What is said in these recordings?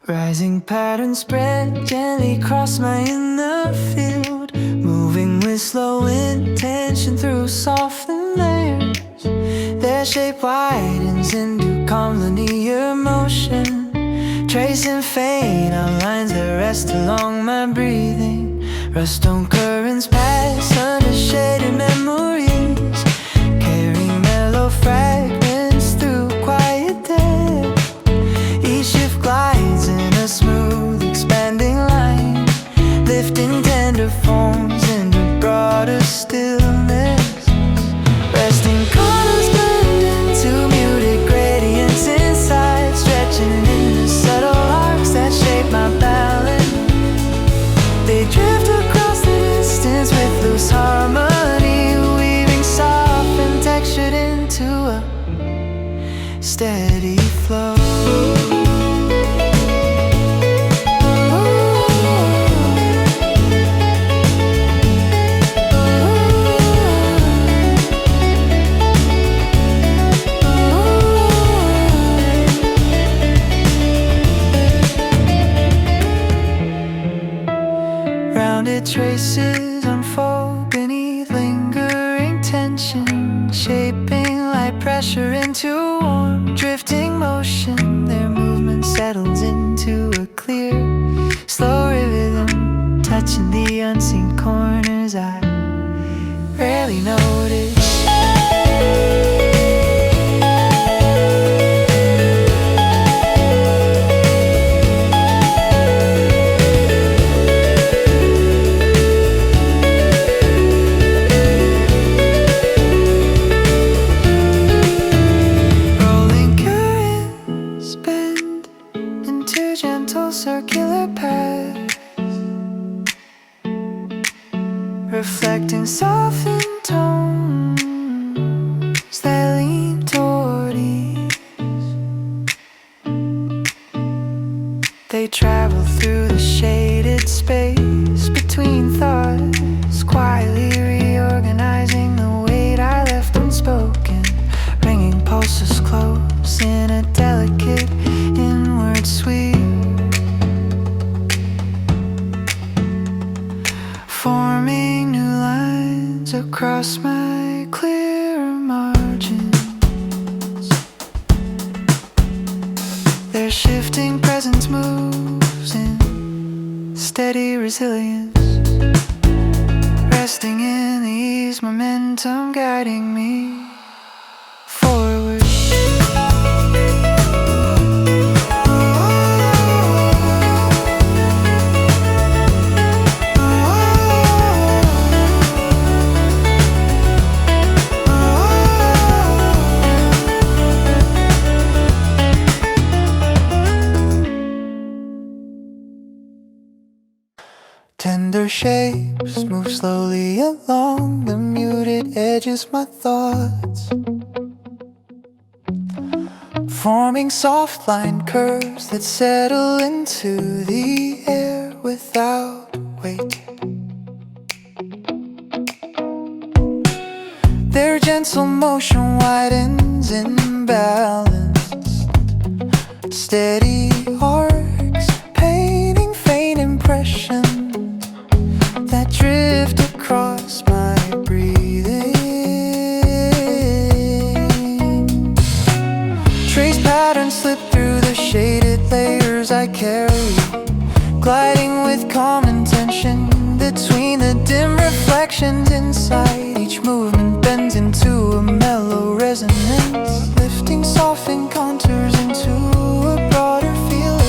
Rising patterns spread gently across my inner field, moving with slow intention through softened layers. Their shape widens into calm linear motion, tracing faint outlines that rest along my breathing. Rust on currents pass under shaded memories, carrying mellow fragments through quiet depth. Each shift glides in a smooth expanding line, lifting tender forms into broader stillness. Resting colors blend into muted gradients inside, stretching into subtle arcs that shape my balance. They drift across the distance with loose harmony, weaving soft and textured into a steady flow. Rounded traces unfold beneath lingering tension, shaping light pressure into warm, drifting motion. Their movement settles into a clear, slow rhythm, touching the unseen corners I rarely notice. Circular paths, reflecting softened tones that lean toward ease. They travel through the shaded space between thoughts, quietly reorganizing the weight I left unspoken, bringing pulses close in a delicate inward sweep, forming new lines across my clear margins. Their shifting presence moves in steady resilience, resting in the ease, momentum guiding me forward. Tender shapes move slowly along the muted edges, my thoughts, forming soft line curves that settle into the air without weight. Their gentle motion widens in balance, steady arcs painting faint impressions that drift across my breathing. Trace patterns slip through the shaded layers I carry, gliding with calm intention between the dim reflections inside. Each movement bends into a mellow resonance, lifting softened contours into a broader feel of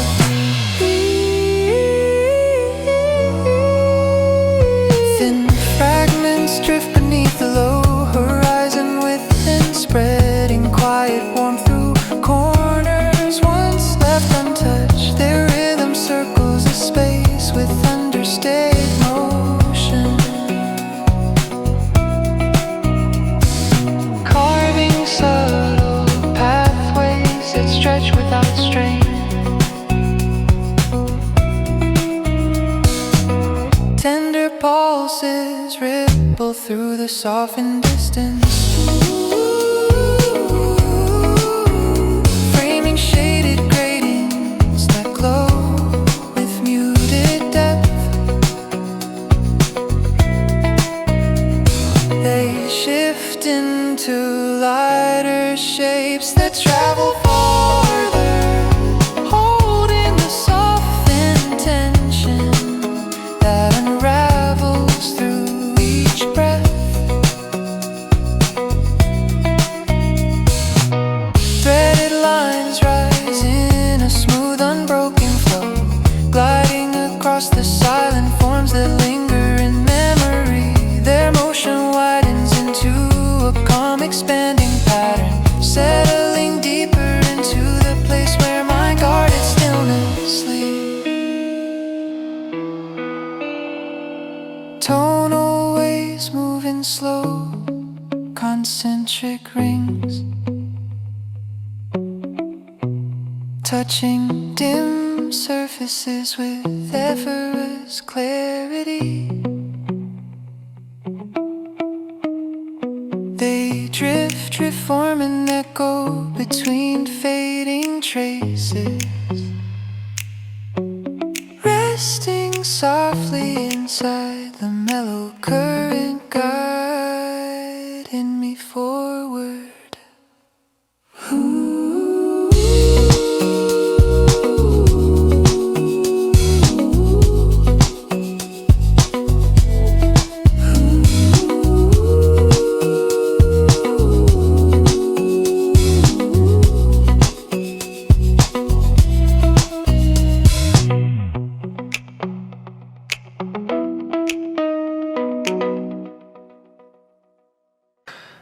drift beneath the low horizon within, spreading quiet warmth through corners once left untouched. Their rhythm circles the space with understated motion, carving subtle pathways that stretch without strain. Tender pulses ripple through the softened distance, framing shaded gradients that glow slow concentric rings, touching dim surfaces with effortless clarity. They drift, form and echo between fading traces, resting softly inside the mellow current, guiding me forward.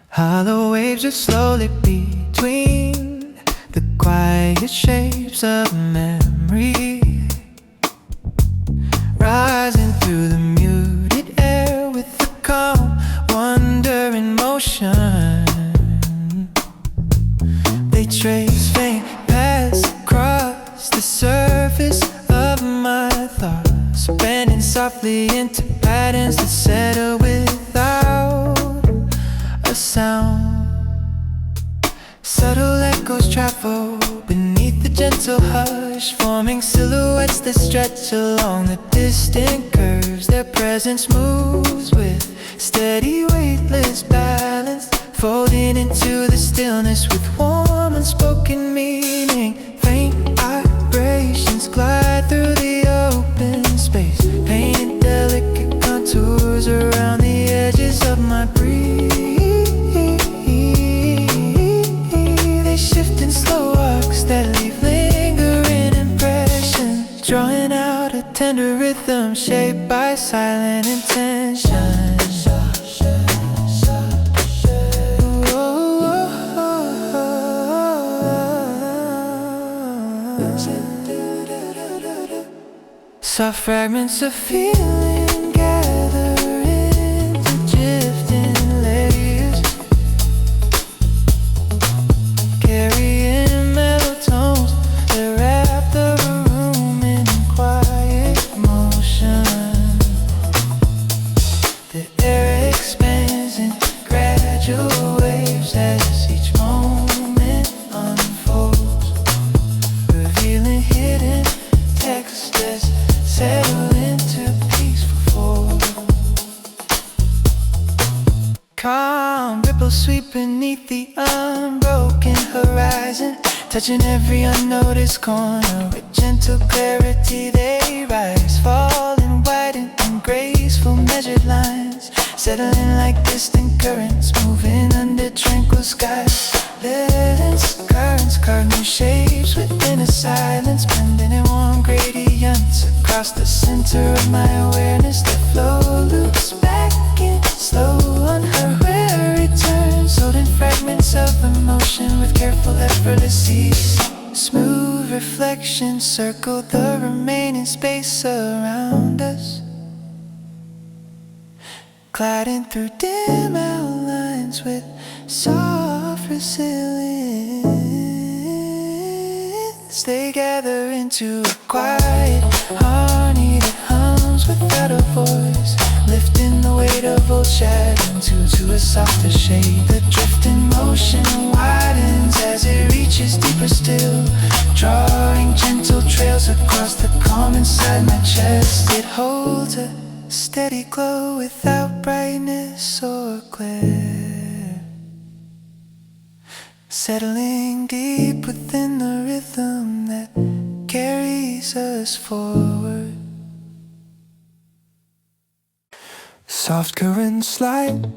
Hollow waves are slowly between the quiet shapes of memory, rising through the muted air with the calm wonder in motion. They trace faint paths across the surface of my thoughts, bending softly into patterns that settle without a sound. Subtle echoes travel beneath the gentle hush, forming silhouettes that stretch along the distant curves. Their presence moves with steady, weightless balance, folding into the stillness with warm, unspoken meaning. Faint vibrations glide through the open space, painting delicate contours around the edges of my breathing. They shift in slow arcs that leave lingering impressions, drawing out a tender rhythm shaped by silent intention. Soft fragments of feeling gather into drifting layers, carrying mellow tones that wrap the room in quiet motion. The air expands in gradual waves as each moment unfolds, revealing hidden textures settle into peaceful fold. Calm ripples sweep beneath the unbroken horizon, touching every unnoticed corner. With gentle clarity they rise, falling wide in graceful measured lines, settling like distant currents, moving under tranquil skies. Lens currents carve new shapes within a silence, blending in warm gradients across the center of my awareness. The flow loops back in slow unaware returns, holding fragments of emotion with careful effortless ease. Smooth reflections circle the remaining space around us, gliding through dim outlines with soft resilience. They gather into a quiet harmony that hums without a voice, lifting the weight of old shadows to a softer shade. The drifting motion widens as it reaches deeper still, drawing gentle trails across the calm inside my chest. It holds a steady glow without brightness or glare, settling deep within the rhythm that carries us forward. Soft currents slide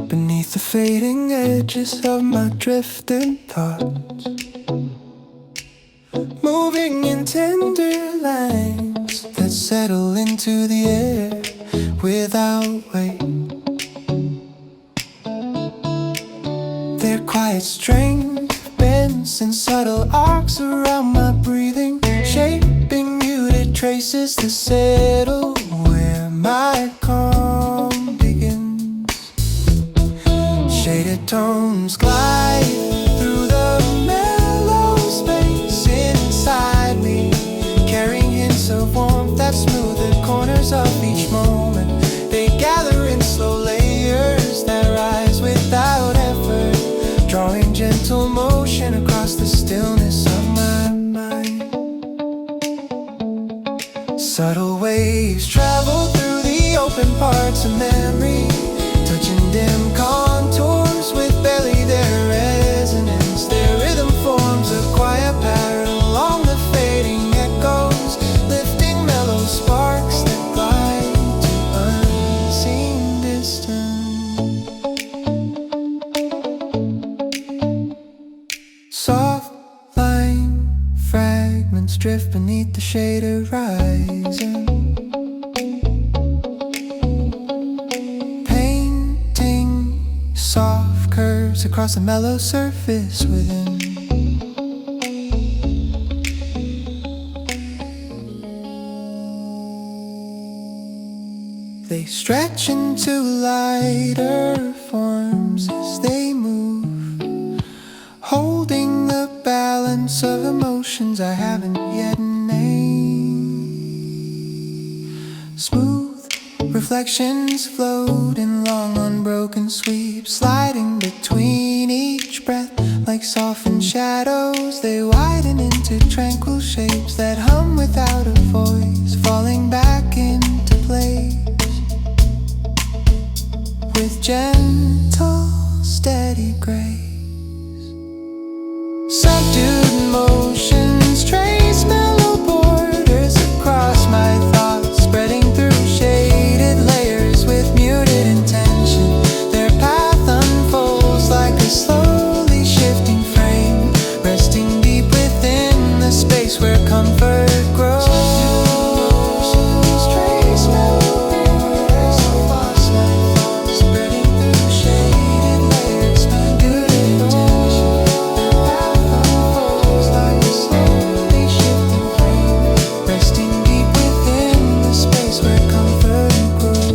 beneath the fading edges of my drifting thoughts, moving in tender lines that settle into the air without weight. Their quiet strength bends in subtle arcs around my breathing, shaping muted traces that settle where my calm begins. tones glide through the mellow space inside me, carrying hints of warmth that smooth the corners of each moment. They gather in slow layers that rise without effort, drawing gentle motion across the stillness of my mind. Subtle waves travel through the open parts of memory, touching dim contours with barely their resonance. Their rhythm forms a quiet pattern along the fading echoes, lifting mellow sparks that glide to unseen distance. Soft line fragments drift beneath the shaded horizon, soft curves across a mellow surface within. They stretch into lighter forms as they move, holding the balance of emotions I haven't yet named. Smooth reflections float in long unbroken sweeps, sliding between each breath like softened shadows. They widen into tranquil shapes that hum without a voice, falling back into place with gentle, steady grace. Subdued motions trace mellow borders across my thoughts, spreading through shaded layers with muted intention. Their path unfolds like a slowly shifting frame, resting deep within the space where comfort grows. Trace mellow borders across my thoughts, spreading through shaded layers with muted intention. Their path unfolds like a slowly shifting frame, resting deep within the space where comfort grows.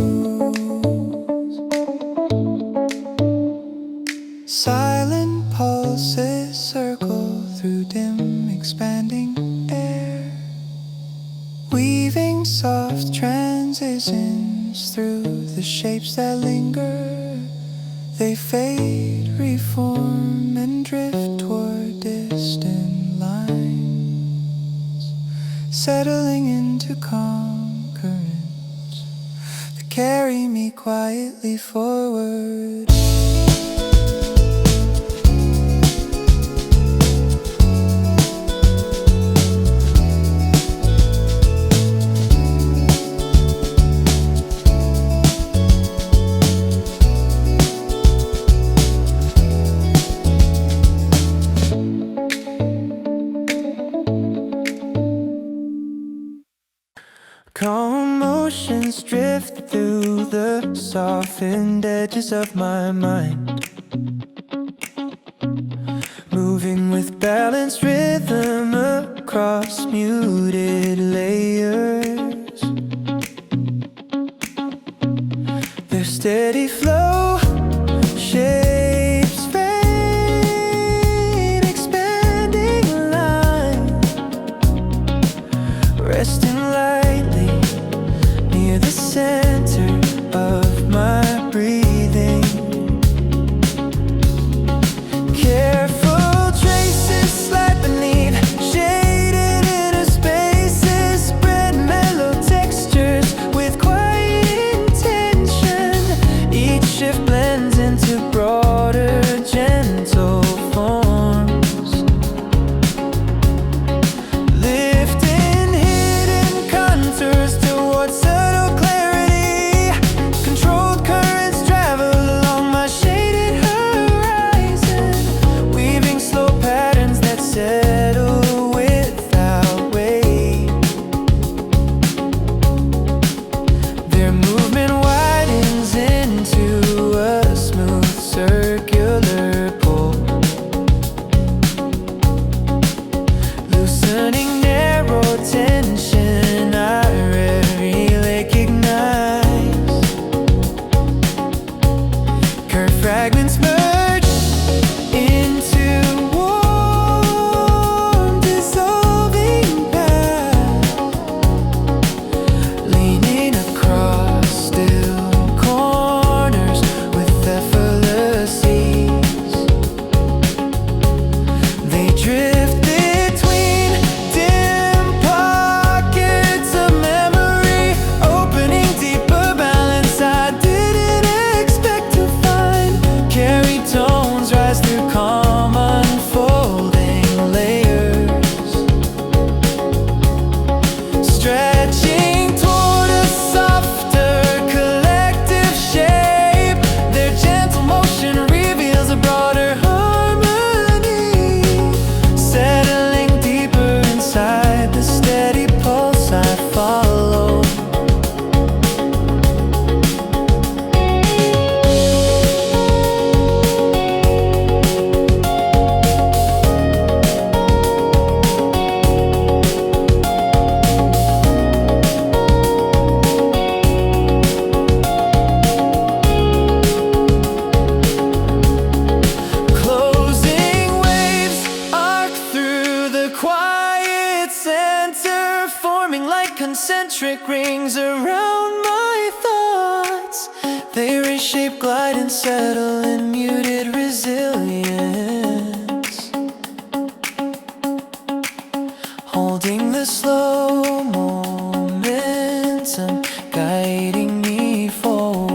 Silent pulses circle through dim expanding air, weaving soft transitions through the shapes that linger. They fade, reform, and drift toward distant lines, settling into calm currents that carry me quietly forward. Calm motions drift through the softened edges of my mind, moving with balanced rhythm across muted layers. Their steady flow shapes fate, expanding line, resting lightly near the center of my breathing. Careful traces slide beneath shaded inner spaces, spread mellow textures with quiet intention. Each shift blends into broader, gentle forms, lifting hidden contours toward subtle clarity. concentric rings around my thoughts. They reshape, glide and settle in muted resilience, holding the slow momentum, guiding me forward.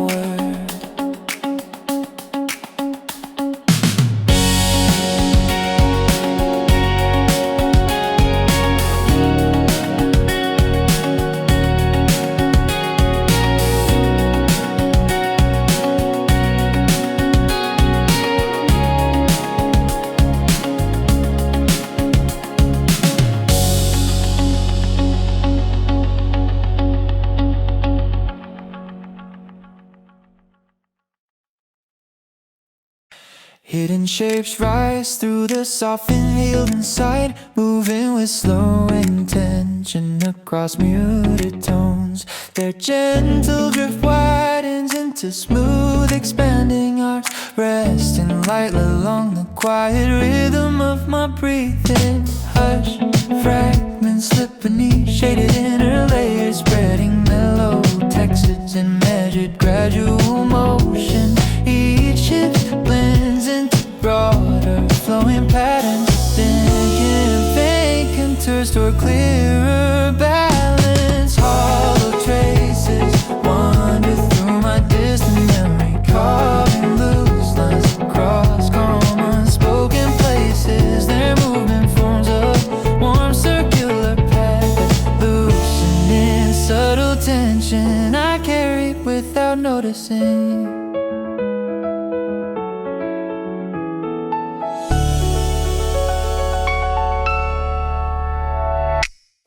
Hidden shapes rise through the softened healed inside, moving with slow intention across muted tones. Their gentle drift widens into smooth expanding arcs, resting lightly along the quiet rhythm of my breathing. Hush, fragments slip beneath shaded inner layers, spreading mellow textures in measured gradual motion. Each shift blends into broader flowing patterns, then vague contours toward clearer balance. Hollow traces wander through my distant memory, carving loose lines across calm unspoken places. Their movement forms a warm circular path, loosening subtle tension I carry without noticing.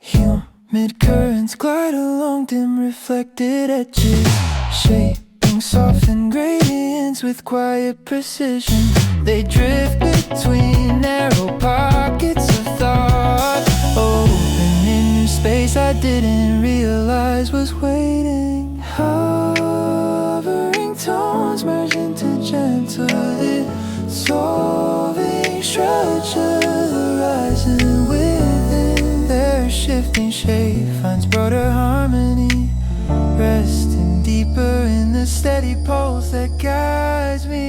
Humid currents glide along dim reflected edges, shaping softened gradients with quiet precision. They drift between narrow pockets of thought, opening new space I didn't realize was waiting. Hovering tones merge into gentle dissolving structure, horizon within their shifting shape finds broader harmony, resting deeper in the steady pulse that guides me.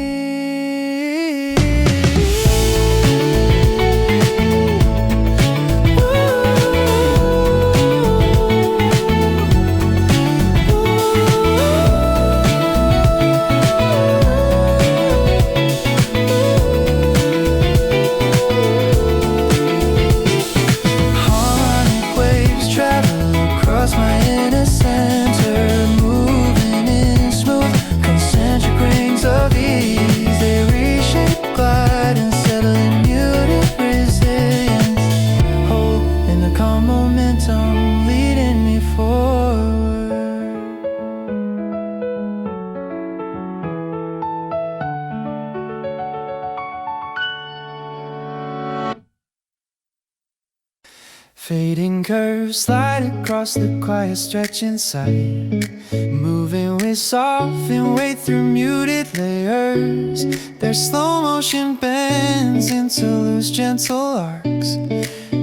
Fading curves slide across the quiet stretch inside, moving with softened weight through muted layers. Their slow motion bends into loose gentle arcs,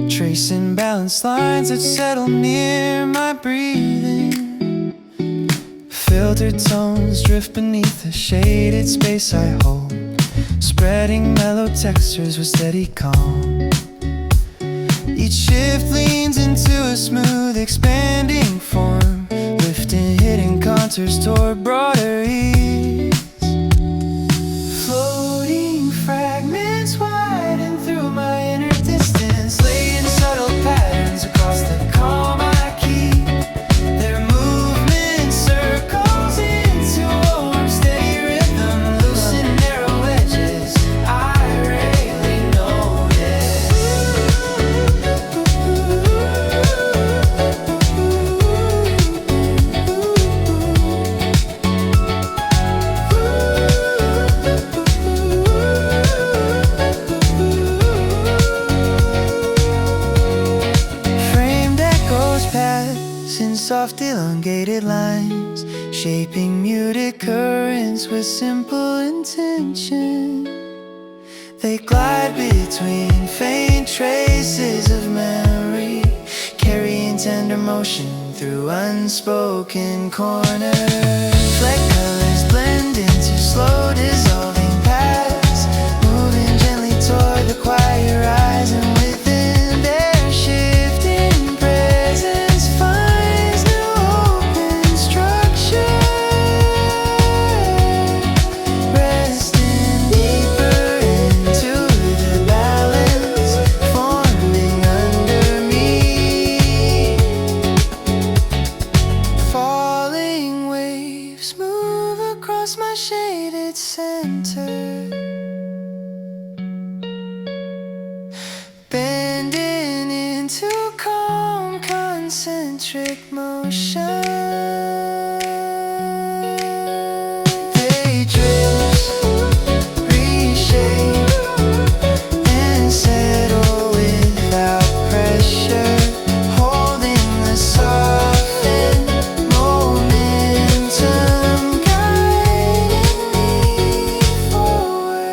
tracing balanced lines that settle near my breathing. Filtered tones drift beneath the shaded space I hold, spreading mellow textures with steady calm. Each shift leans into a smooth expanding form, lifting hidden contours toward broader ease. Floating fragments widen through my inner distance, laying subtle patterns across the calm I keep. Their movement circles into a warm steady rhythm, loosen narrow edges I rarely notice. Soft elongated lines, shaping muted currents with simple intention. They glide between faint traces of memory, carrying tender motion through unspoken corners. Let colors blend into slow dissolving paths, moving gently toward the quiet horizon within. Their shifting presence finds new open structure, resting deeper into the balance forming under me. Falling waves move across my shaded center, bending into calm concentric motion. They drift, reshape, and settle without pressure, holding the softened momentum, guiding me forward.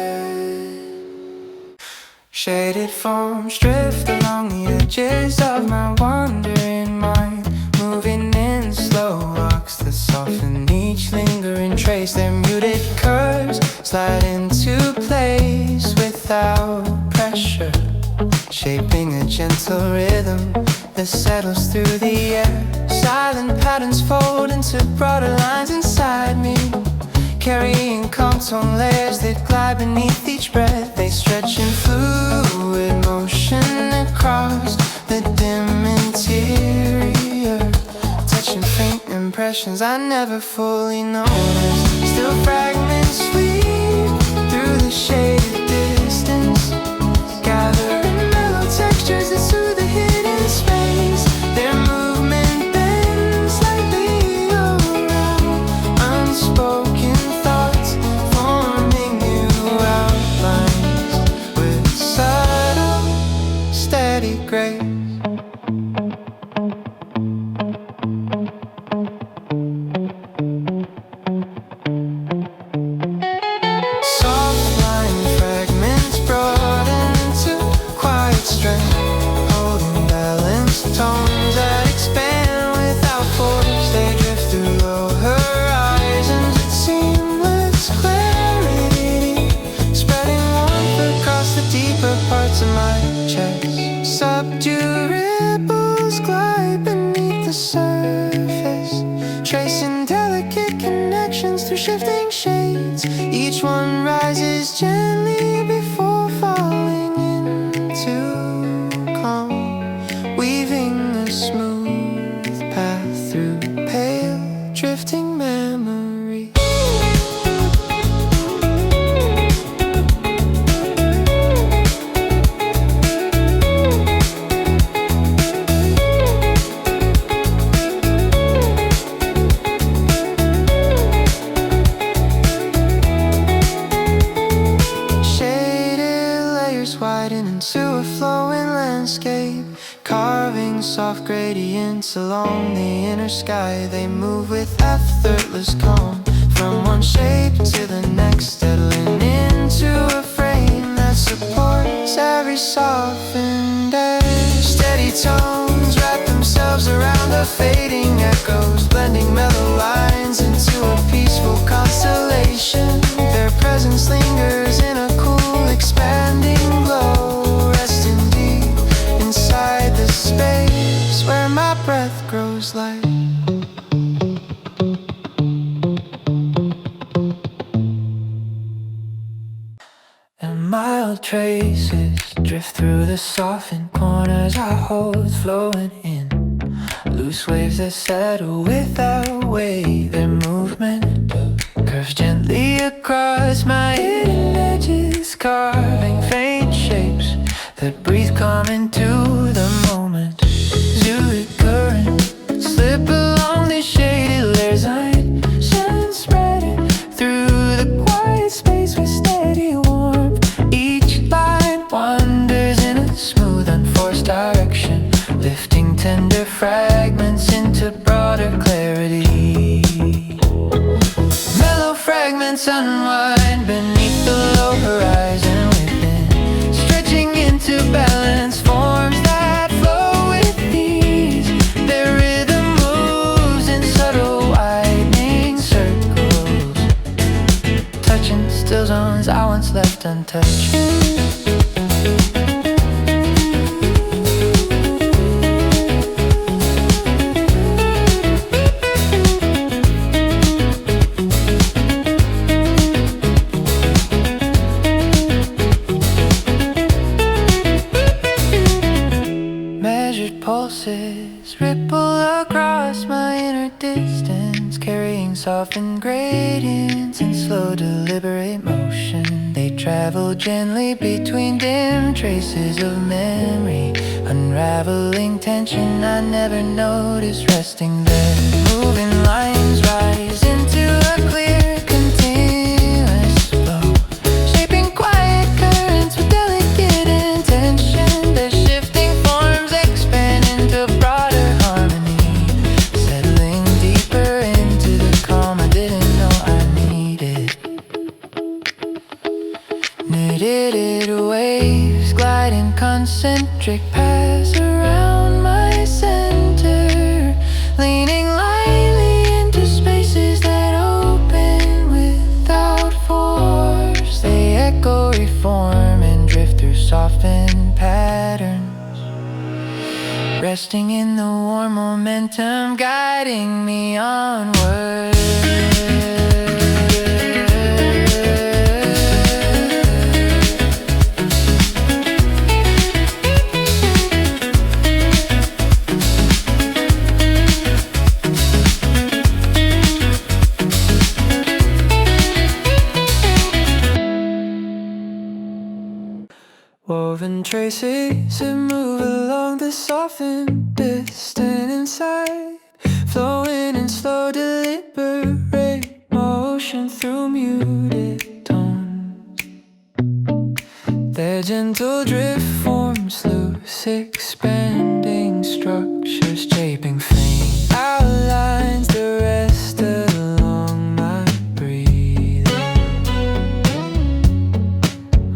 Shaded forms drift along the edges of my wandering mind, moving in slow walks that soften each lingering trace. Their muted curves slide into place without pressure, shaping a gentle rhythm that settles through the air. Silent patterns fold into broader lines inside me, carrying calm tone layers that glide beneath each breath. They stretch in fluid motion across the dim interior, touching faint impressions I never fully noticed. Still fragments sweep through the shaded distance, gathering mellow textures that soothe the hidden space. Their movement bends slightly around unspoken thoughts, forming new outlines with subtle, steady grace. Soft line fragments broaden to quiet strength, holding balanced tones that expand without force. They drift through low horizons with seamless clarity, spreading warmth across the deeper parts of my chest. Subdued ripples glide beneath the surface, tracing delicate connections through shifting shades. Each one rises gently before falling into calm, weaving a smooth path through pale, drifting memories. Shaded layers widen into a flowing landscape, carving soft gradients along the inner sky. They move with effortless calm, from one shape to the next, settling into a frame that supports every softened edge. Steady tones wrap themselves around the fading echoes, blending mellow lines into a peaceful constellation. Their presence lingers in a cool, expanding glow, resting deep inside the space where my breath grows light. And mild traces drift through the softened corners I hold, flowing in loose waves that settle without weight. Their movement curves gently across my hidden edges, carving faint shapes that breathe calm into the moment. Zooted current slip along the shaded layers, sunshine spreading through the quiet space with steady warmth. Each line wanders in a smooth, unforced direction, lifting tender fragments into broader clarity. Mellow fragments unwind beneath the low horizon within, stretching into balance forms that flow with ease. Their rhythm moves and touch. Measured pulses ripple across my inner distance, carrying softened gradients and slow deliberate motion. They travel gently between dim traces of memory, unraveling tension I never noticed resting there. Moving lines rise into a clear continuous flow, shaping quiet currents with delicate intention. Their shifting forms expand into broader harmony, settling deeper into the calm I didn't know I needed. Knitted waves glide in concentric paths around my center, leaning lightly into spaces that open without force. They echo, reform, and drift through softened patterns, resting in the warm momentum guiding me onward. Woven traces that move along the softened, distant inside, flowing in slow deliberate motion through muted tones. Their gentle drift forms loose, expanding structures, shaping faint outlines the rest along my breathing.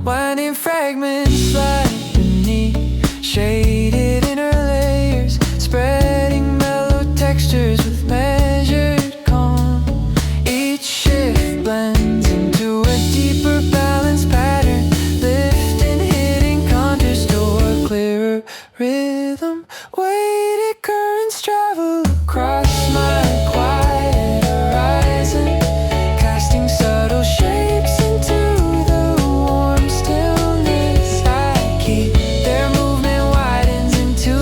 Winding fragments lie beneath, shaded inner layers, spreading mellow textures with measured calm. Each shift blends into a deeper balanced pattern, lifting hidden contours toward clearer rhythm. Weighted currents travel across my quiet horizon, casting subtle shapes into the warm stillness I keep. Their movement widens into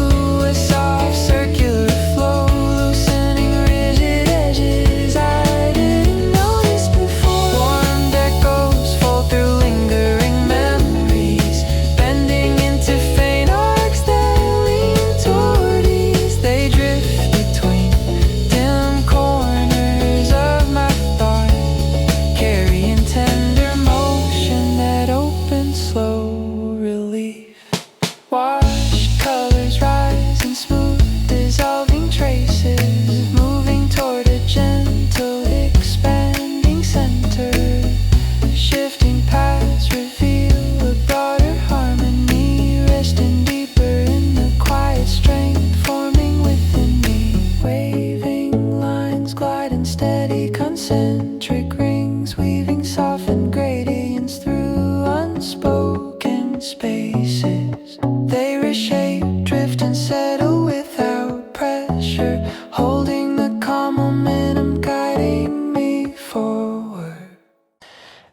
a soft circular flow, loosening rigid edges I didn't notice before. Warm echoes fold through lingering memories, bending into faint arcs that lean toward ease. They drift between dim corners of my thought, carrying tender motion that opens slow relief. Washed colors rise in smooth dissolving traces, moving toward a gentle expanding center. Shifting paths reveal a broader harmony, resting deeper in the quiet strength forming within me. Waving lines glide in steady concentric rings, weaving softened gradients through unspoken spaces. They reshape, drift, and settle without pressure, holding the calm momentum guiding me forward.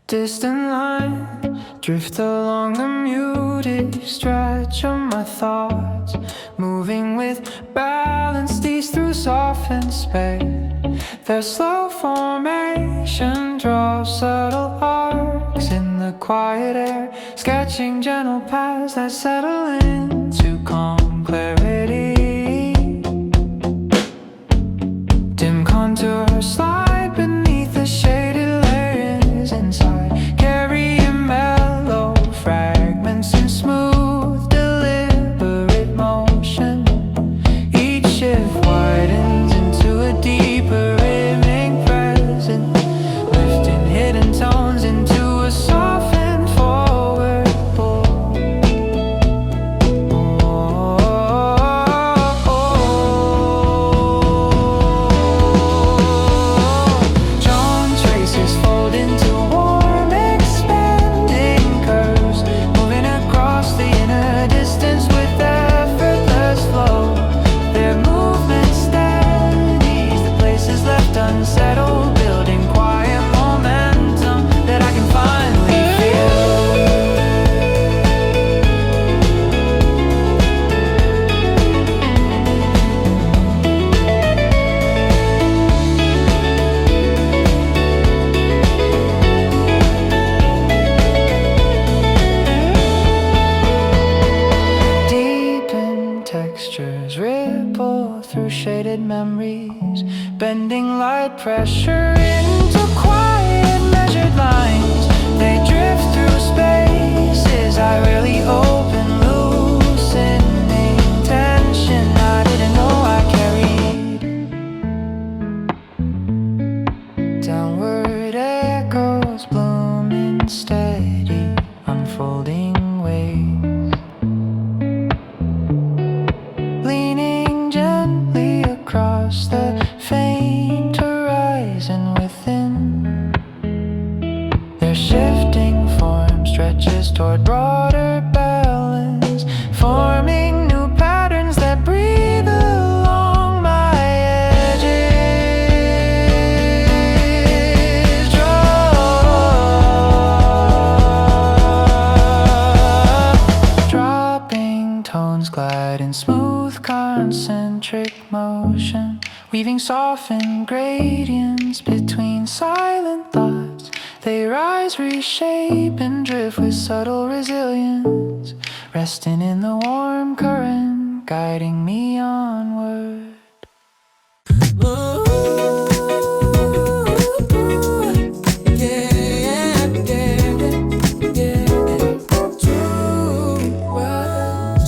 Distant lines drift along the muted stretch of my thoughts, moving with balance, these through softened space. Their slow formation draws subtle arcs in the quiet air, sketching gentle paths that settle into calm clarity. Dim contours slide beneath the shaded layers inside, carrying mellow fragments in smooth deliberate motion. Each shift widens into a deeper rhythmic presence, lifting hidden tones into a softened forward pull. memories, bending light pressure into quiet measured lines. They drift through spaces I rarely open, loosening tension I didn't know I carried. Downward echoes blooming steady, unfolding waves, leaning gently across the faint horizon within. Their shifting form stretches toward broader balance, forming new patterns that breathe along my edges. Dropping tones glide in smooth concentric motion, weaving softened gradients between silent thoughts. They rise, reshape, and drift with subtle resilience, resting in the warm current, guiding me onward.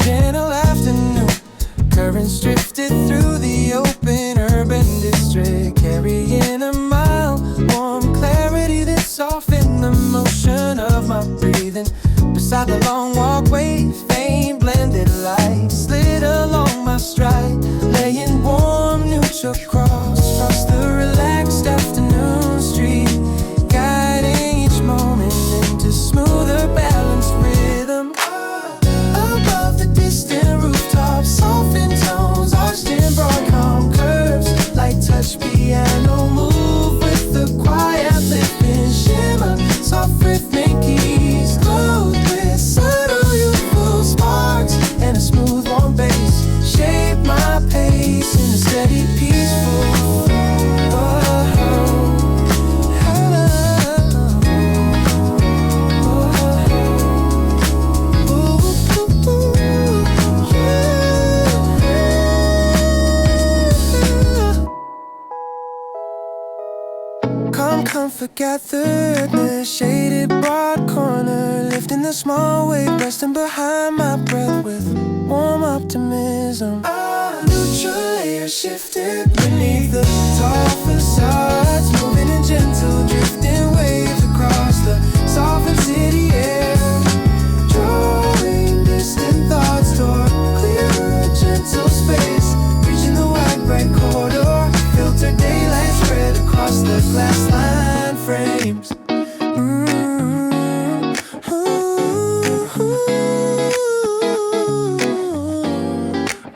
Gentle afternoon currents drifted through the open urban district, carrying a mild, warm clarity that softened the motion of my breathing. Beside the long walkway, faint blended light slid along my stride, laying warm neutral across the relaxed afternoon street, guiding each moment into smoother balanced rhythm. Above the distant rooftops, softened tones arched in broad calm curves, light touch piano move with the quiet lifting shimmer, soft rhythmic keys glowed with subtle youthful sparks, and a smooth warm bass shaped my pace in a steady peaceful. Comfort gathered in the shaded broad corner, lifting the small weight, resting behind my breath with warm optimism. A neutral layer shifted beneath the tall facades, moving in gentle drifting waves across the softened city air, drawing distant thoughts toward clearer, gentle space, reaching the wide bright corridor, filtered daylight spread across the glass line frames.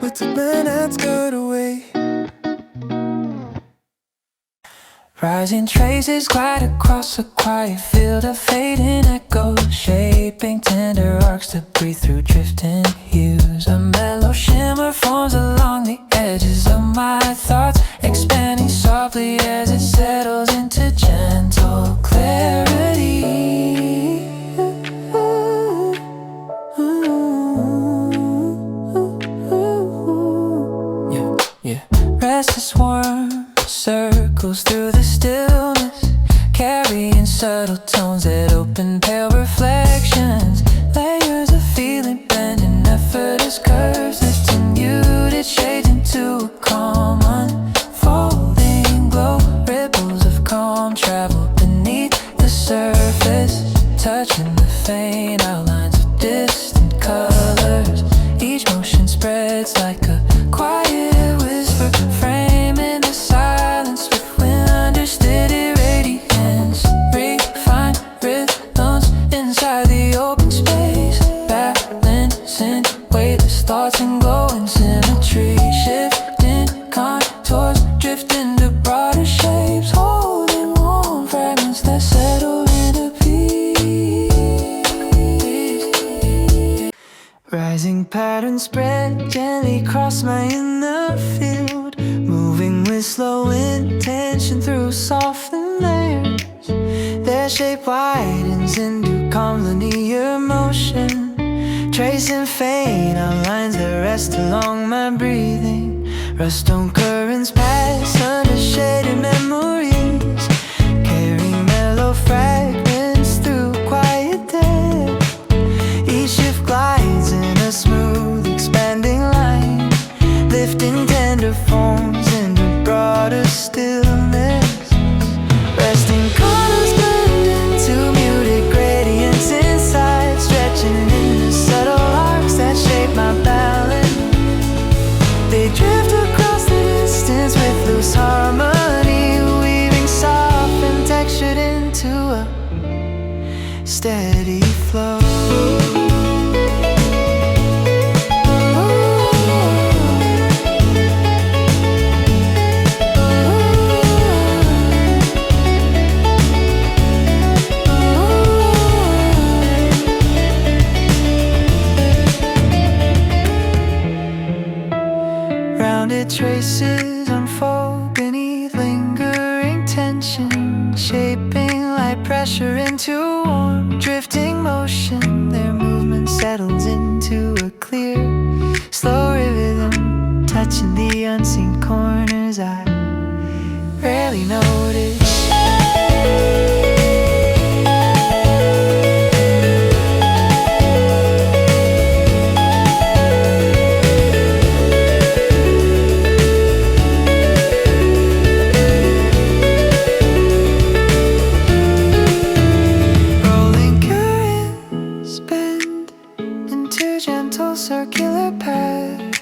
With the man skirt away, rising traces glide across a quiet field of fading echoes, shaping tender arcs to breathe through drifting hues. A mellow shimmer forms along the edges of my thoughts, expanding softly as it settles into gentle clarity. Yeah. Restless warm circles through the stillness, carrying subtle tones that open pale reflections, layers of feeling bending effortless curves, lifting muted shades into a calm unfolding glow. Ripples of calm travel beneath the surface, touching the faint outlines of distant colors. Each motion spreads like a quiet whisper, framing the silence with wind steady radiance. Refined rhythms inside the open space, balancing weightless thoughts and glowing symmetry, shifting contours, drifting to broader shapes, holding warm fragments that settle into peace. Rising patterns spread gently across my inner field, moving with slow intention through softened layers. Their shape widens into calm linear motion, tracing faint outlines that rest along my breathing, Rust-on currents pass under shaded memories, carrying mellow fragments through quiet depth. Each shift glides in a smooth, expanding line, lifting tender forms into broader stillness. Resting colors blend into muted gradients inside, stretching into subtle arcs that shape my balance. They drift across the distance with loose harmony, weaving soft and textured into a steady flow. Rounded traces unfold beneath lingering tension, shaping light pressure into warm, drifting motion. Their movement settles into a clear, slow rhythm, touching the unseen corners I rarely notice. Circular paths,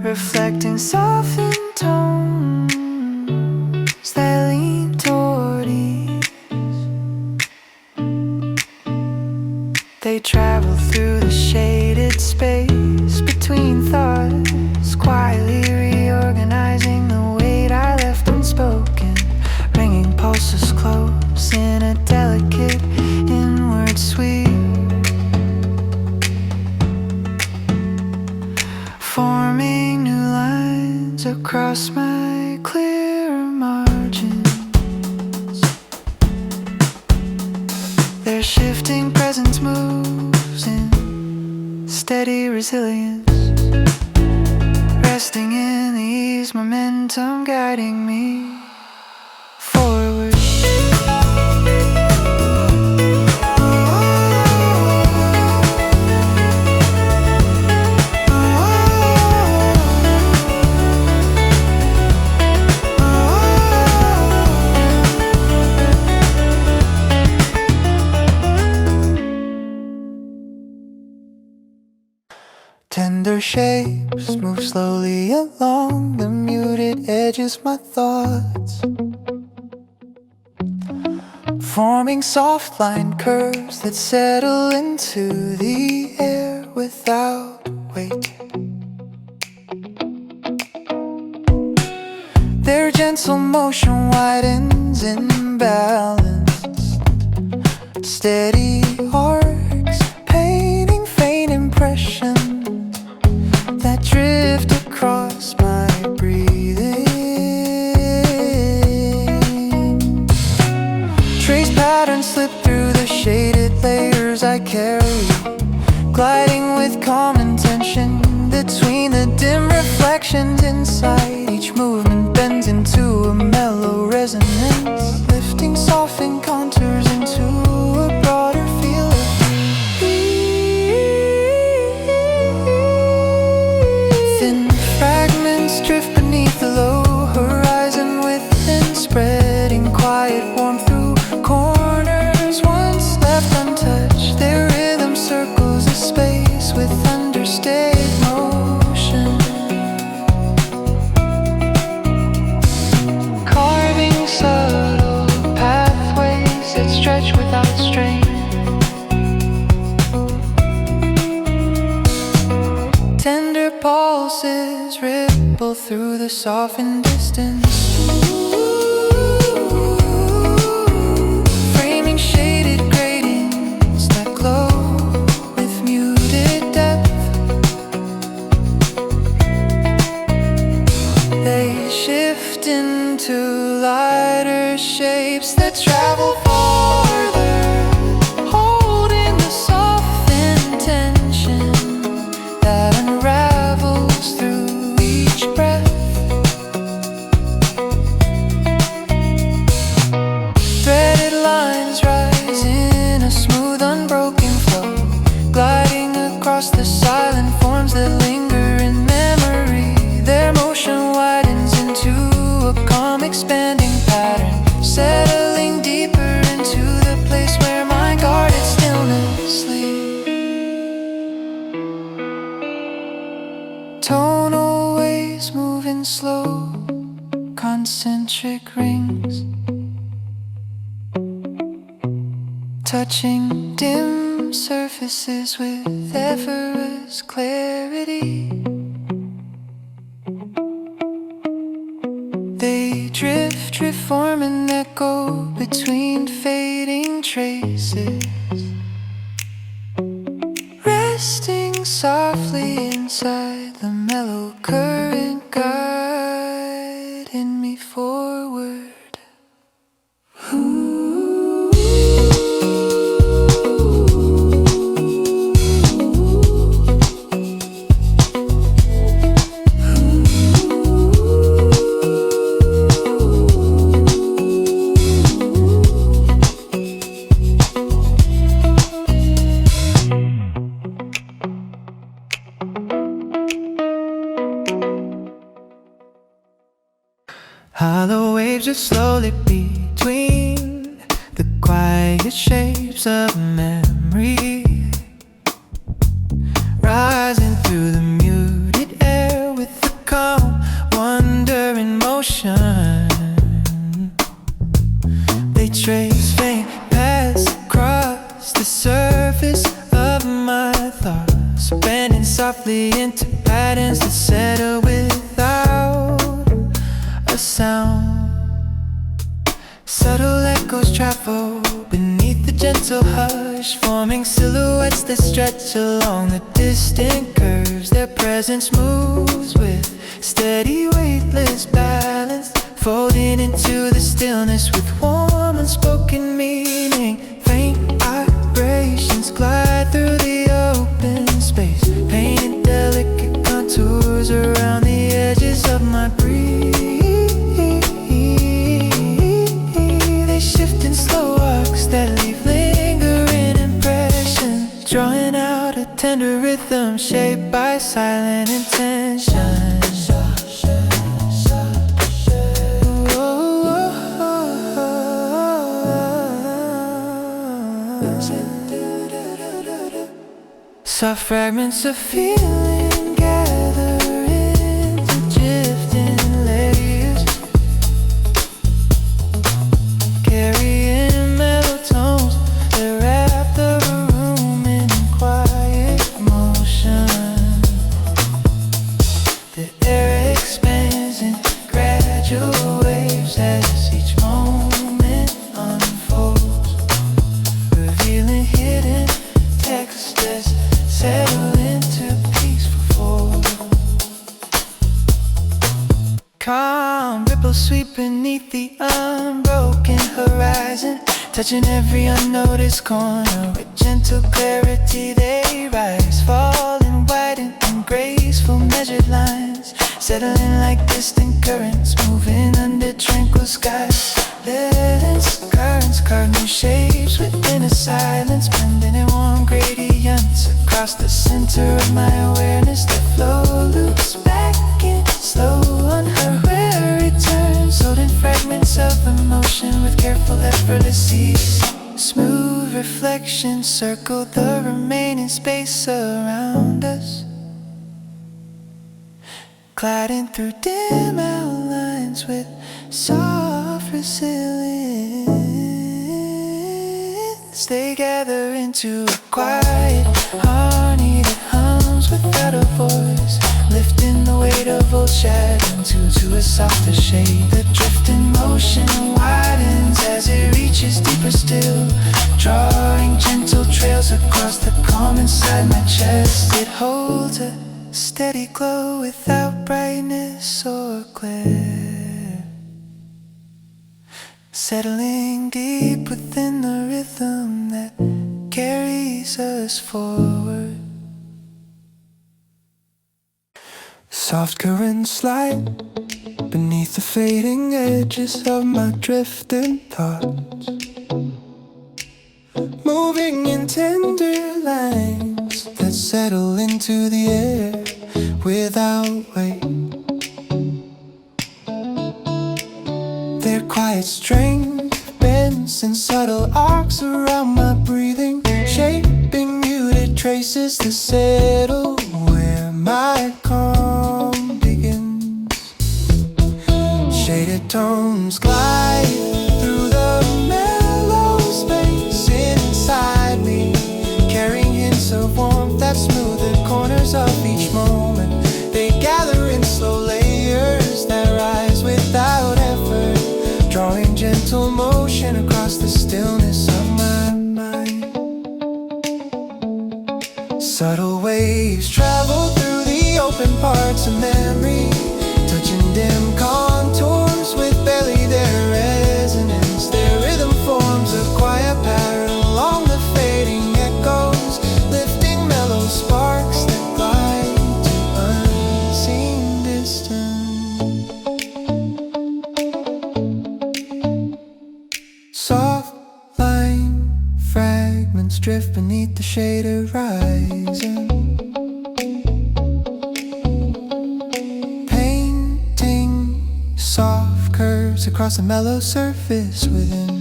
reflecting softened tones that lean toward ease. They travel through the shaded space between thoughts, quietly reorganizing the weight I left unspoken, bringing pulses close in a delicate inward sweep. Forming new lines across my clear margins. Their shifting presence moves in steady resilience, resting in the ease, momentum guiding me forward. Tender shapes move slowly along the muted edges, my thoughts forming soft line curves that settle into the air without weight. Their gentle motion widens in balance, steady arcs painting faint impressions that drift across my breathing. Trace patterns slip through the shaded layers I carry, gliding with calm intention between the dim reflections inside. Each movement bends into a mellow resonance, lifting softened contours into a broader feel of drift beneath the low horizon within, spreading quiet warmth through corners once left untouched. Their rhythm circles the space with understated motion, carving subtle pathways that stretch without strain. Tender pulses ripple through the softened distance, framing shaded gradients that glow with muted depth. They shift into lighter shapes that travel farther, holding the soft intention that unravels slow concentric rings, touching dim surfaces with effortless clarity. They drift, form and echo between fading traces, resting softly inside the mellow current, guiding me forward. Hollow waves are slowly between the quiet shapes of memory, rising through the muted air with the calm wonder in motion. They trace faint paths across the surface of my thoughts, bending softly into patterns that settle without a sound. Subtle echoes travel beneath the gentle hush, forming silhouettes that stretch along the distant curves. Their presence moves with steady, weightless balance, folding into the stillness with warm, unspoken meaning. Faint vibrations glide through the open space, painting delicate contours around the edges of my breathing. They shift in slow walks that leave lingering impressions, drawing out a tender rhythm shaped by silent intention. Soft fragments of feeling gather into drifting layers, carrying mellow tones that wrap the room in quiet motion. The air expands in gradual waves as each moment unfolds, revealing hidden textures settle into peaceful fold. Calm ripples sweep beneath the unbroken horizon, touching every unnoticed corner. With gentle clarity they rise, falling wide in graceful measured lines, settling like distant currents, moving under tranquil skies. Lens currents carve new shapes within a silence, blending in warm gradients across the center of my awareness. The flow loops back in slow on her where it turns, holding fragments of emotion with careful effortless ease. Smooth reflections circle the remaining space around us, gliding through dim outlines with soft resilience. They gather into a quiet harmony that hums without a voice, lifting the weight of old shadows to a softer shade. The drifting motion widens as it reaches deeper still, drawing gentle trails across the calm inside my chest. It holds a steady glow without brightness or glare, settling deep within the rhythm that carries us forward. Soft currents slide beneath the fading edges of my drifting thoughts, moving in tender lines that settle into the air without weight. Their quiet strength bends in subtle arcs around my breathing, shaping muted traces that settle where my calm begins. Tones glide through the mellow space inside me, carrying hints of warmth that smooth the corners of each moment. They gather in slow layers that rise without effort, drawing gentle motion across the stillness of my mind. Subtle waves travel through the open parts of memory, touching dim contours with barely their resonance. Their rhythm forms a quiet pattern along the fading echoes, lifting mellow sparks that glide to unseen distance. Soft line fragments drift beneath the shaded horizon, soft curves across a mellow surface within.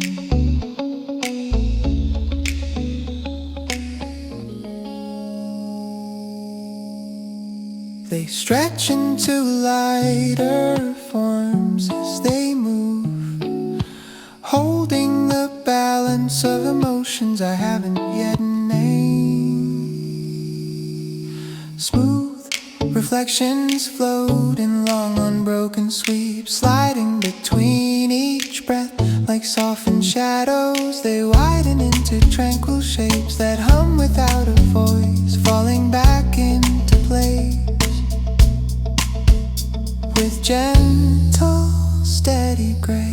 They stretch into lighter forms as they move, holding the balance of emotions I haven't yet named. Smooth reflections float in long unbroken sweeps, sliding between each breath like softened shadows. They widen into tranquil shapes that hum without a voice, falling back into place with gentle, steady grace.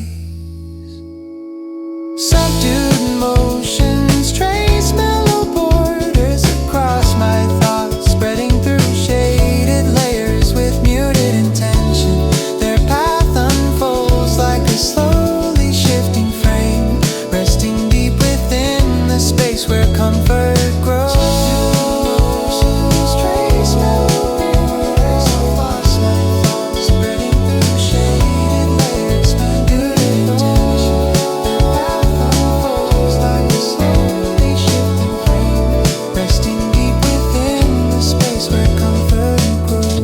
Subdued motions trace mellow borders across my thoughts, spreading through shaded layers with muted intention. Their path unfolds like a slowly shifting frame, resting deep within the space where comfort grows. Trace mellow borders across my thoughts, spreading through shaded layers with muted intention. Their path unfolds like a slowly shifting frame, resting deep within the space where comfort grows.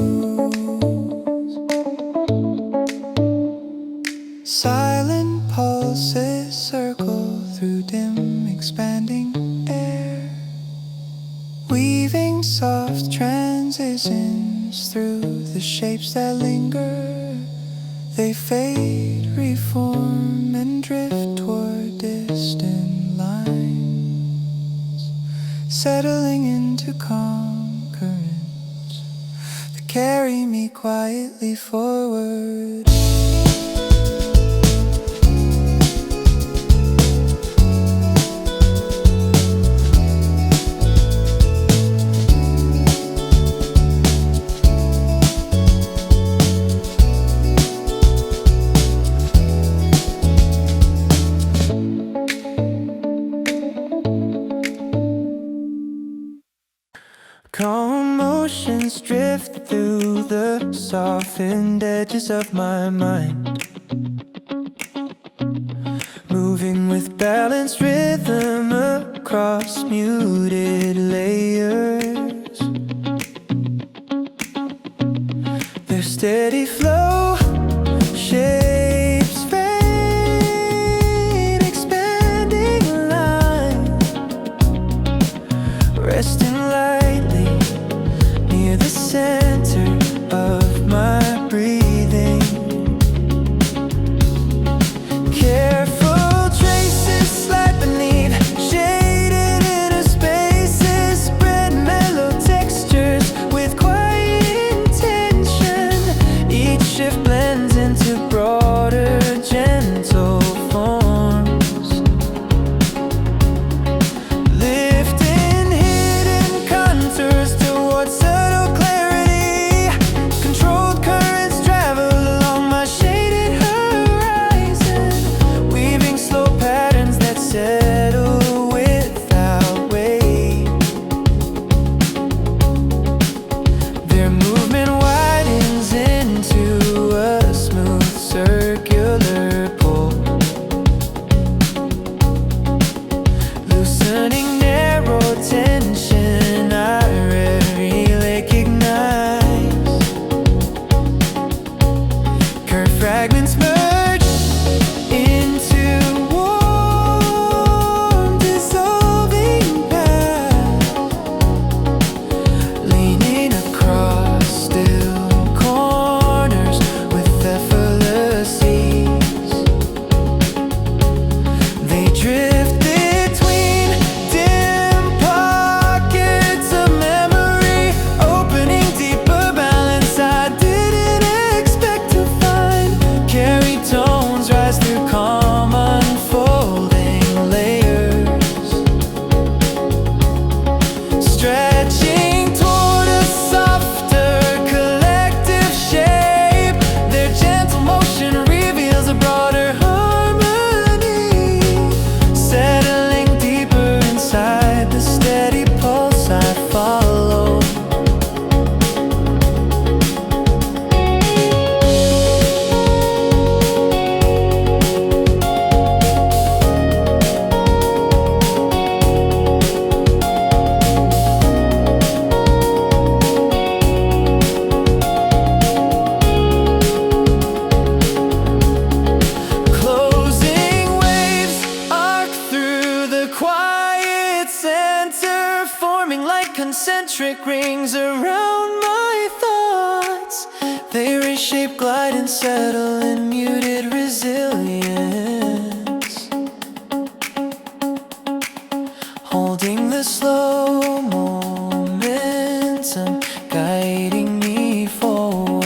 Silent pulses circle through dim expanding air, weaving soft transitions through the shapes that linger. They fade, reform, and drift toward distant lines, settling into calm currents that carry me quietly forward. Calm motions drift through the softened edges of my mind, moving with balanced rhythm across muted layers. Their steady flow shapes fate, expanding line, resting lightly near the center of my breathing. Careful traces slide beneath shaded inner spaces, spread mellow textures with quiet intention. Each shift blends into broader, gentle forms, lifting hidden contours towards subtle clarity. Controlled currents travel along my shaded horizon, weaving slow patterns that settle without weight. Their movement widens into a smooth circular pull, loosening narrow tension I rarely recognize. Curved fragments merge glide and settle in muted resilience, holding the slow momentum, guiding me forward.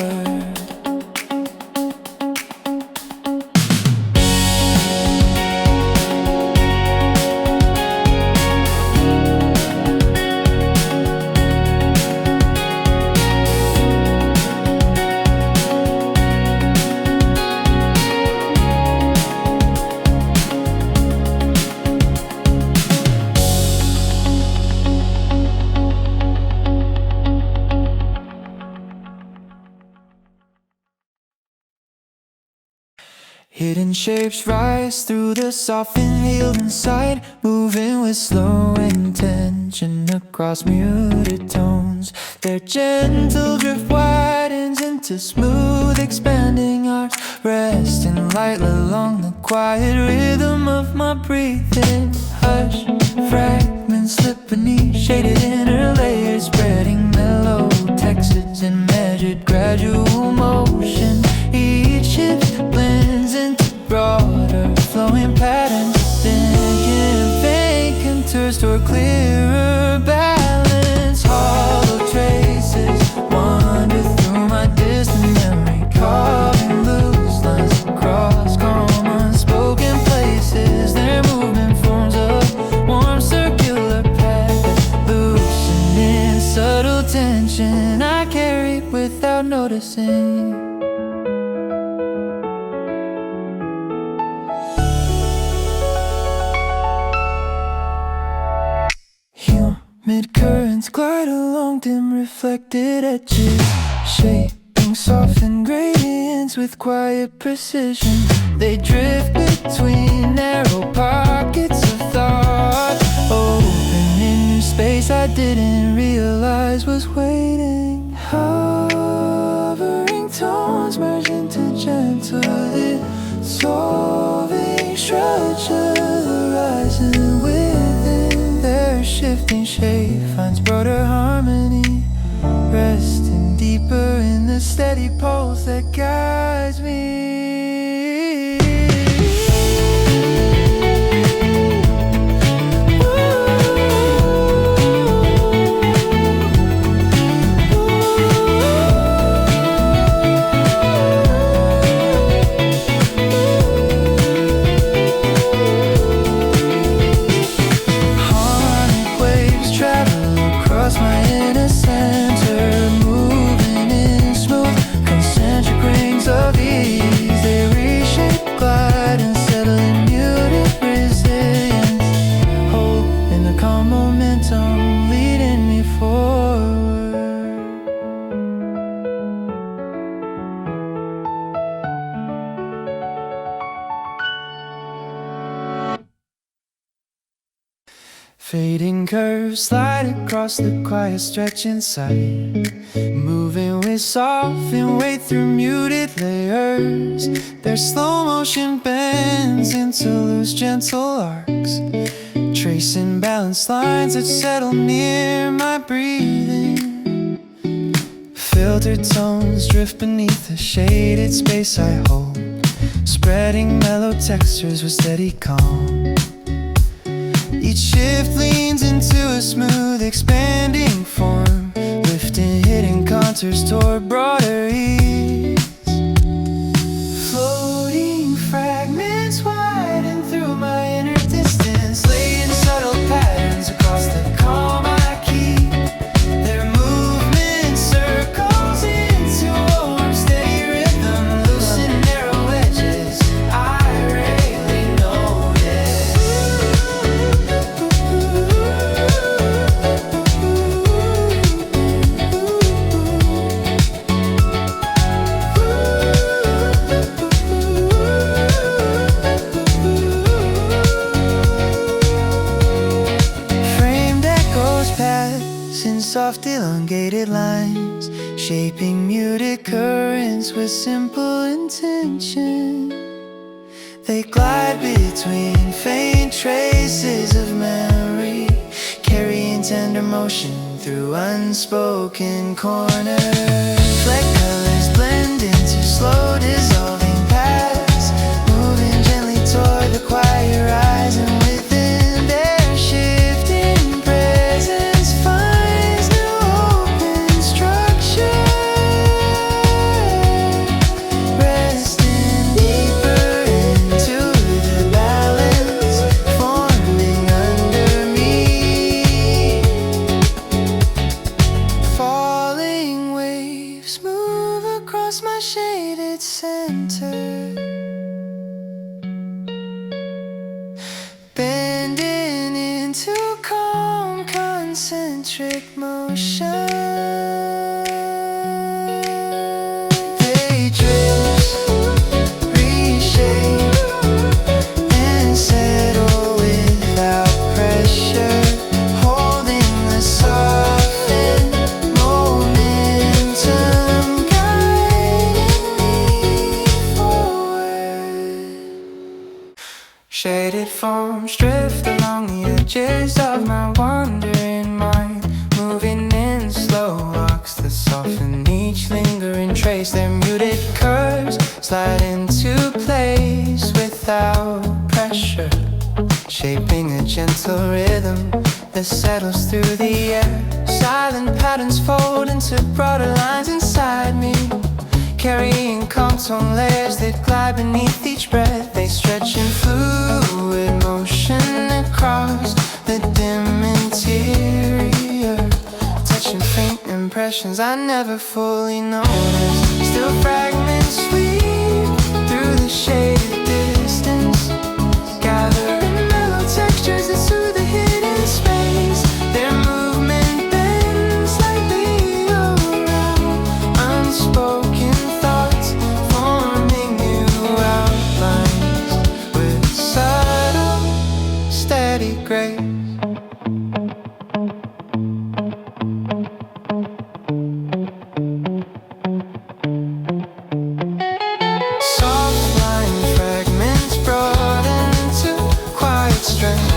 Hidden shapes rise through the softened healed inside, moving with slow intention across muted tones. Their gentle drift widens into smooth expanding arcs, resting lightly along the quiet rhythm of my breathing. Hush, fragments slip beneath shaded inner layers, spreading mellow textures in measured gradual motion. Each shift blends into broader flowing patterns, then faint contours toward clearer balance. Hollow traces wander through my distant memory, carving loose lines across calm unspoken places. Their movement forms a warm circular path, loosening subtle tension I carry without noticing. Humid currents glide along dim reflected edges, shaping softened gradients with quiet precision. They drift between narrow pockets of thought, opening new space I didn't realize was waiting. Hovering tones merge into gentle dissolving structure, horizon within their shifting shape finds broader harmony, resting deeper in the steady pulse that guides me. Fading curves slide across the quiet stretch inside, moving with softened weight through muted layers. Their slow motion bends into loose gentle arcs, tracing balanced lines that settle near my breathing. Filtered tones drift beneath the shaded space I hold, spreading mellow textures with steady calm. Each shift leans into a smooth expanding form, lifting hidden contours toward broader ease. Floating fragments widen through my inner distance, laying subtle patterns across the calm I keep. Their movement circles into a warm steady rhythm, loosen narrow edges I rarely notice. Soft elongated lines, shaping muted currents with simple intention. They glide between faint traces of memory, carrying tender motion through unspoken corners. Fleck colors blend into slow shaded center, bending into calm concentric motion. They drift, reshape, and settle without pressure, holding the softened momentum, guiding me forward. Shaded forms drift along the edges of my wandering mind, moving in slow walks that soften each lingering trace. Their muted curves slide into place without pressure, shaping a gentle rhythm that settles through the air. Silent patterns fold into broader lines inside me, carrying calm tone layers that glide beneath each breath. They stretch in fluid motion across the dim interior, touching faint impressions I never fully noticed. Still fragments sweep through the shaded distance, gathering mellow textures that soothe the hidden space. Their movement bends slightly around unspoken thoughts, forming new outlines with subtle, steady grace. Soft line fragments broaden to quiet strength,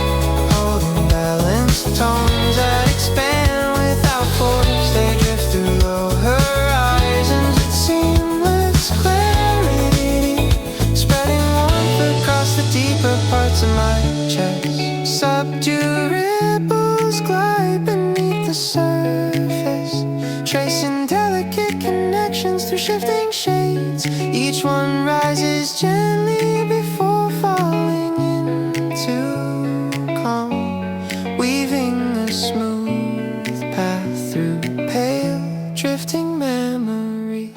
holding balanced tones that expand without force. They drift through low horizons with seamless clarity, spreading warmth across the deeper parts of my chest. Subdued ripples glide beneath the surface, tracing delicate connections through shifting shades. Each one rises gently before falling into calm, weaving a smooth path through pale, drifting memories.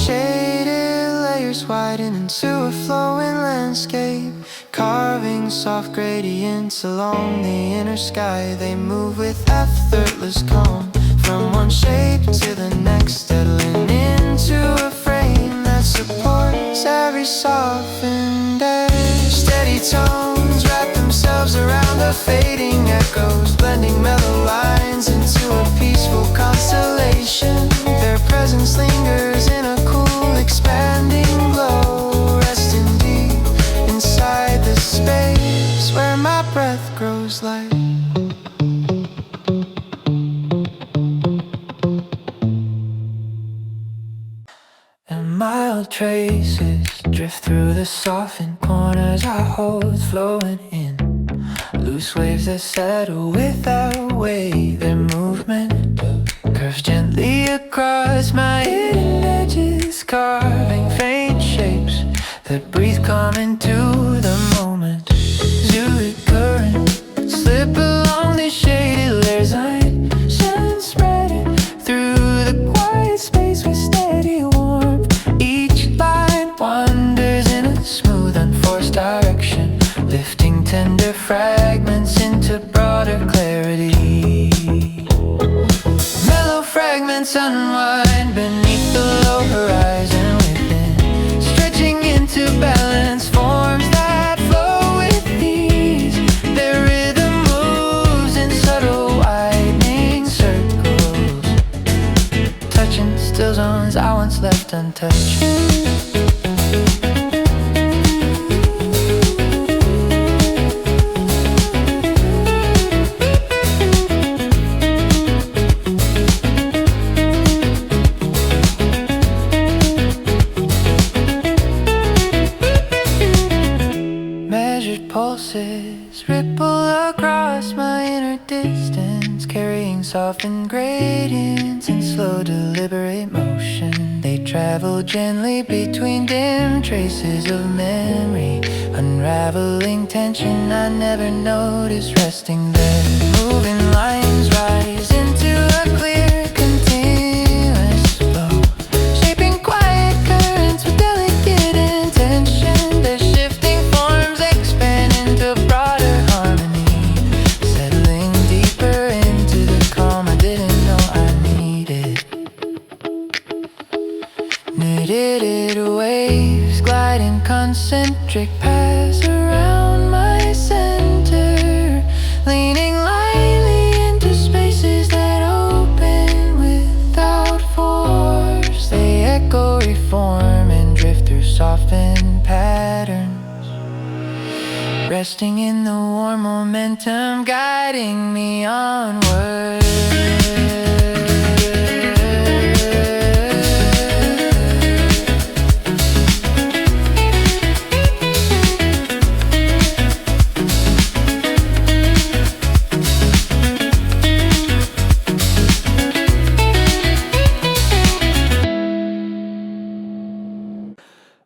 Shaded layers widen into a flowing landscape, carving soft gradients along the inner sky. They move with effortless calm, from one shape to the next, settling into a frame that supports every softened edge. Steady tones wrap themselves around the fading echoes, blending mellow lines into a peaceful constellation. Their presence lingers in a cool, expanding glow, resting deep inside the space where my breath grows light. And mild traces drift through the softened corners I hold, flowing in loose waves that settle without weight. Their movement curves gently across my hidden edges, carving faint shapes that breathe calm into the moment. Zooted current slip along the shaded layers, sunshine spreading through the quiet space with steady warmth. Each line wanders in a smooth, unforced direction, lifting tender fragments into broader clarity. Mellow fragments unwind beneath the low horizon within, stretching into balance forms that flow with ease. Their rhythm moves in subtle widening circles, touching still zones I once left untouched. Pulses ripple across my inner distance, carrying softened gradients and slow delivery. deliberate motion. They travel gently between dim traces of memory, unraveling tension I never noticed resting there. Moving lines rise into a clear continuous flow, shaping quiet currents with delicate intention. Their shifting forms expand into broader harmony, settling deeper into the calm I didn't know I needed. Knitted waves glide in concentric paths around my center, leaning lightly into spaces that open without force. They echo, reform, and drift through softened patterns, resting in the warm momentum guiding me onward.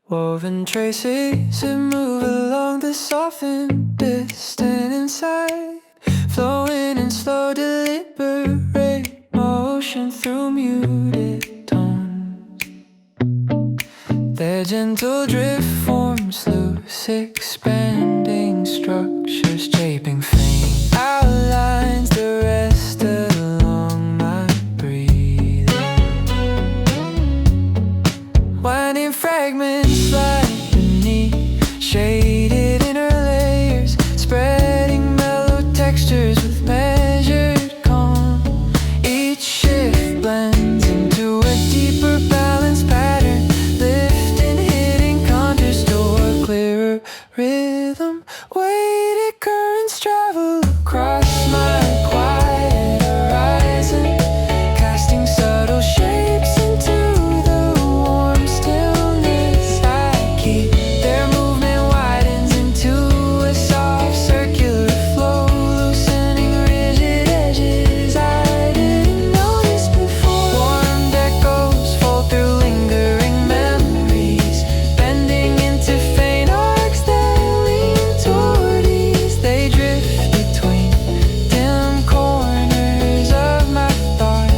Woven traces that move along the softened, distant inside, flowing in slow, deliberate motion through muted tones. Their gentle drift forms loose, expanding structures, shaping faint outlines, the rest along my breathing. Winding fragments lie beneath, shaded inner layers, spreading mellow textures with measured calm. Each shift blends into a deeper balanced pattern, lifting hidden contours to a clearer rhythm. Weighted currents travel across my quiet horizon, casting subtle shapes into the warm stillness I keep. Their movement widens into a soft circular flow, loosening rigid edges I didn't notice before. Warmed echoes fold through lingering memories, bending into faint arcs that lean toward ease. They drift between dim corners of my thought,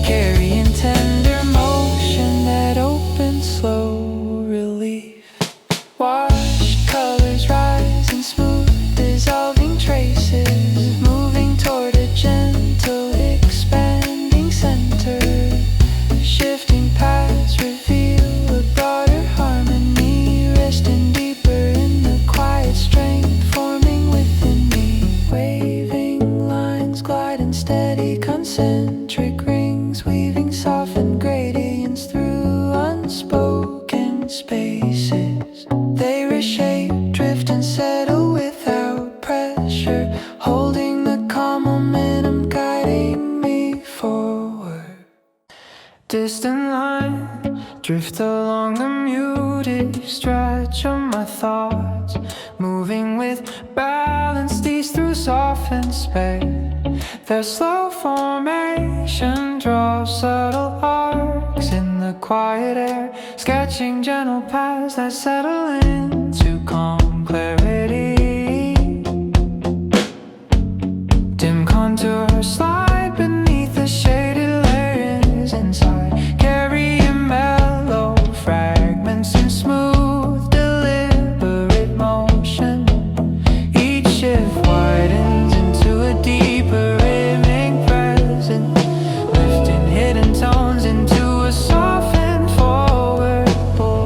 carrying tender motion that opens slow relief. Washed colors rise in smooth dissolving traces, moving toward a gentle expanding center. Shifting paths reveal a broader harmony, resting deeper in the quiet strength forming within me. Waving lines glide in steady concentric rings, weaving softened gradients through unspoken spaces. They reshape, drift, and settle without pressure, holding the calm momentum guiding me forward. Distant lines drift along the muted stretch of my thoughts, moving with balance, these through softened space. Their slow formation draws subtle arcs in the quiet air, sketching gentle paths that settle into calm clarity. Dim contours slide beneath the shaded layers inside, carrying mellow fragments in smooth, deliberate motion. Each shift widens into a deeper rhythmic present, lifting hidden tones into a softened forward pull.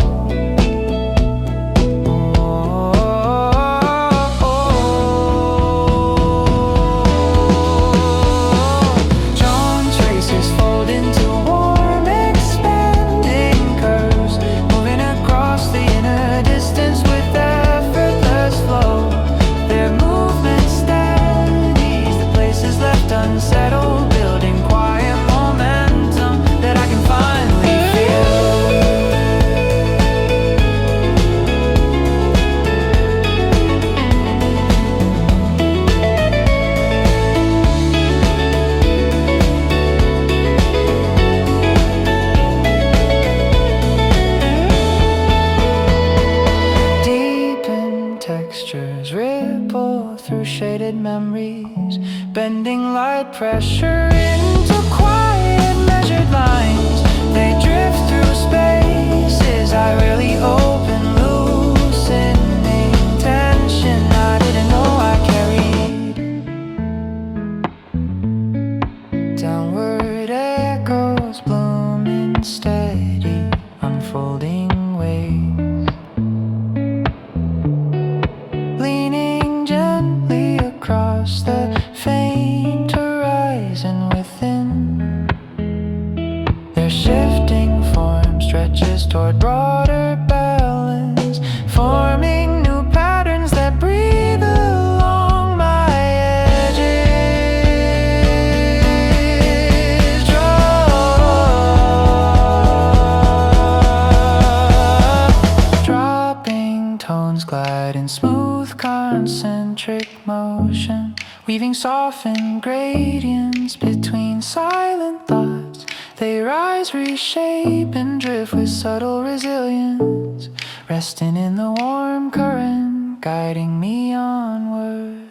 Drawn traces fold into warm bending light pressure into quiet measured lines. They drift through spaces I rarely open, loosening tension I didn't know I carried. Downward echoes blooming steady, unfolding waves, leaning gently across the faint horizon within. Their shifting form stretches toward broader balance, forming new patterns that breathe along my edges. Dropping tones glide in smooth concentric motion, weaving softened gradients between silent thoughts. They rise, reshape, and drift with subtle resilience, resting in the warm current, guiding me onward.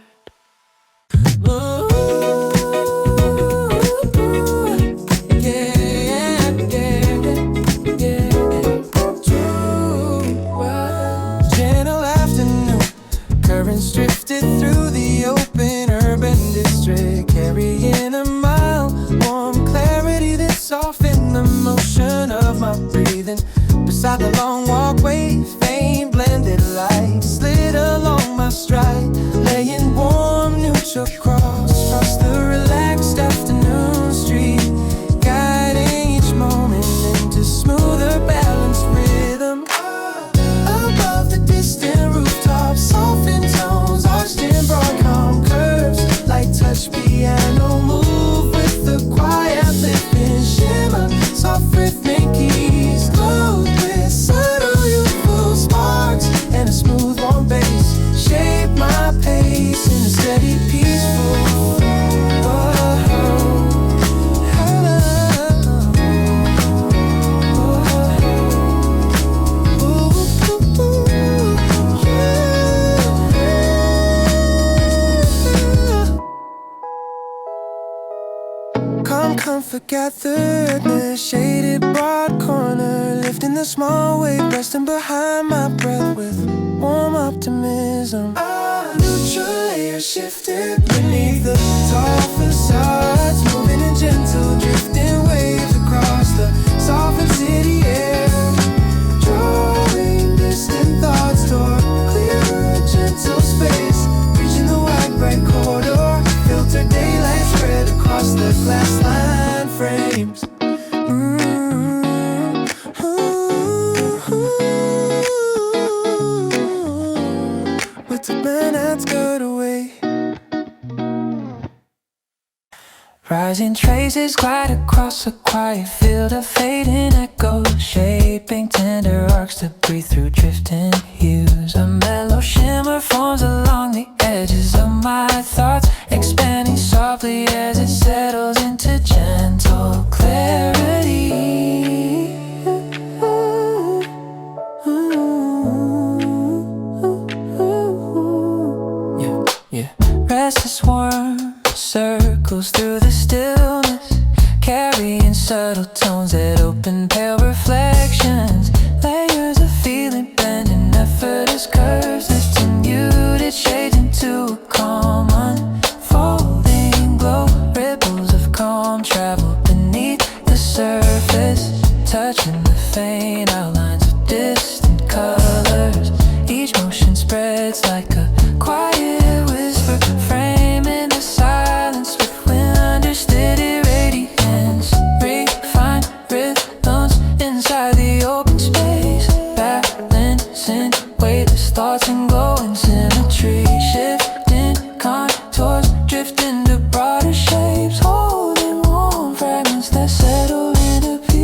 Gentle afternoon currents drifted through the open urban district, carrying a mild, warm clarity that softened the motion of my breathing. Beside the long walkway, faint blended light slid along my stride, laying warm neutral across the relaxed afternoon street, guiding each moment into smoother balanced rhythm. Above the distant rooftops, softened tones arched in broad calm curves, light touch piano move with the quiet lifting shimmer, soft rhythmic keys glowed with subtle youthful sparks, and a smooth warm bass shaped my pace in a steady peaceful. Comfort gathered in the shaded broad corner, lifting the small weight, resting behind my breath with warm optimism. A neutral layer shifted beneath the tall facades, moving in gentle drifting waves across the softened city air, drawing distant thoughts toward clearer, gentle space, reaching the wide bright corridor, filtered daylight spread across the glass line frames. With the man skirt away, rising traces glide across a quiet field of fading echoes, shaping tender arcs to breathe through drifting hues. A mellow shimmer forms along the edges of my thoughts, expanding softly as it settles into gentle clarity. Yeah. Restless warm circles through the stillness, carrying subtle tones that open pale reflections, layers of feeling blending effortless curves, lifting muted shades into a calm unfolding glow. Ripples of calm travel beneath the surface, touching the faint outlines of distant colors. Each motion spreads like a quiet whisper, framing the silence with wind steady radiance. Refined rhythms inside the open space, balancing weightless thoughts and glowing symmetry, shifting contours, drifting to broader shapes, holding warm fragments that settle into peace.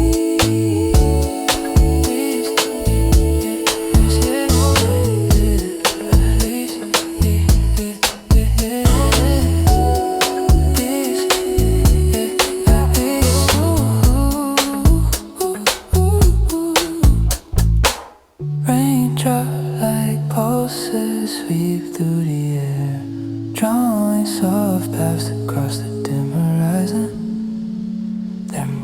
Raindrops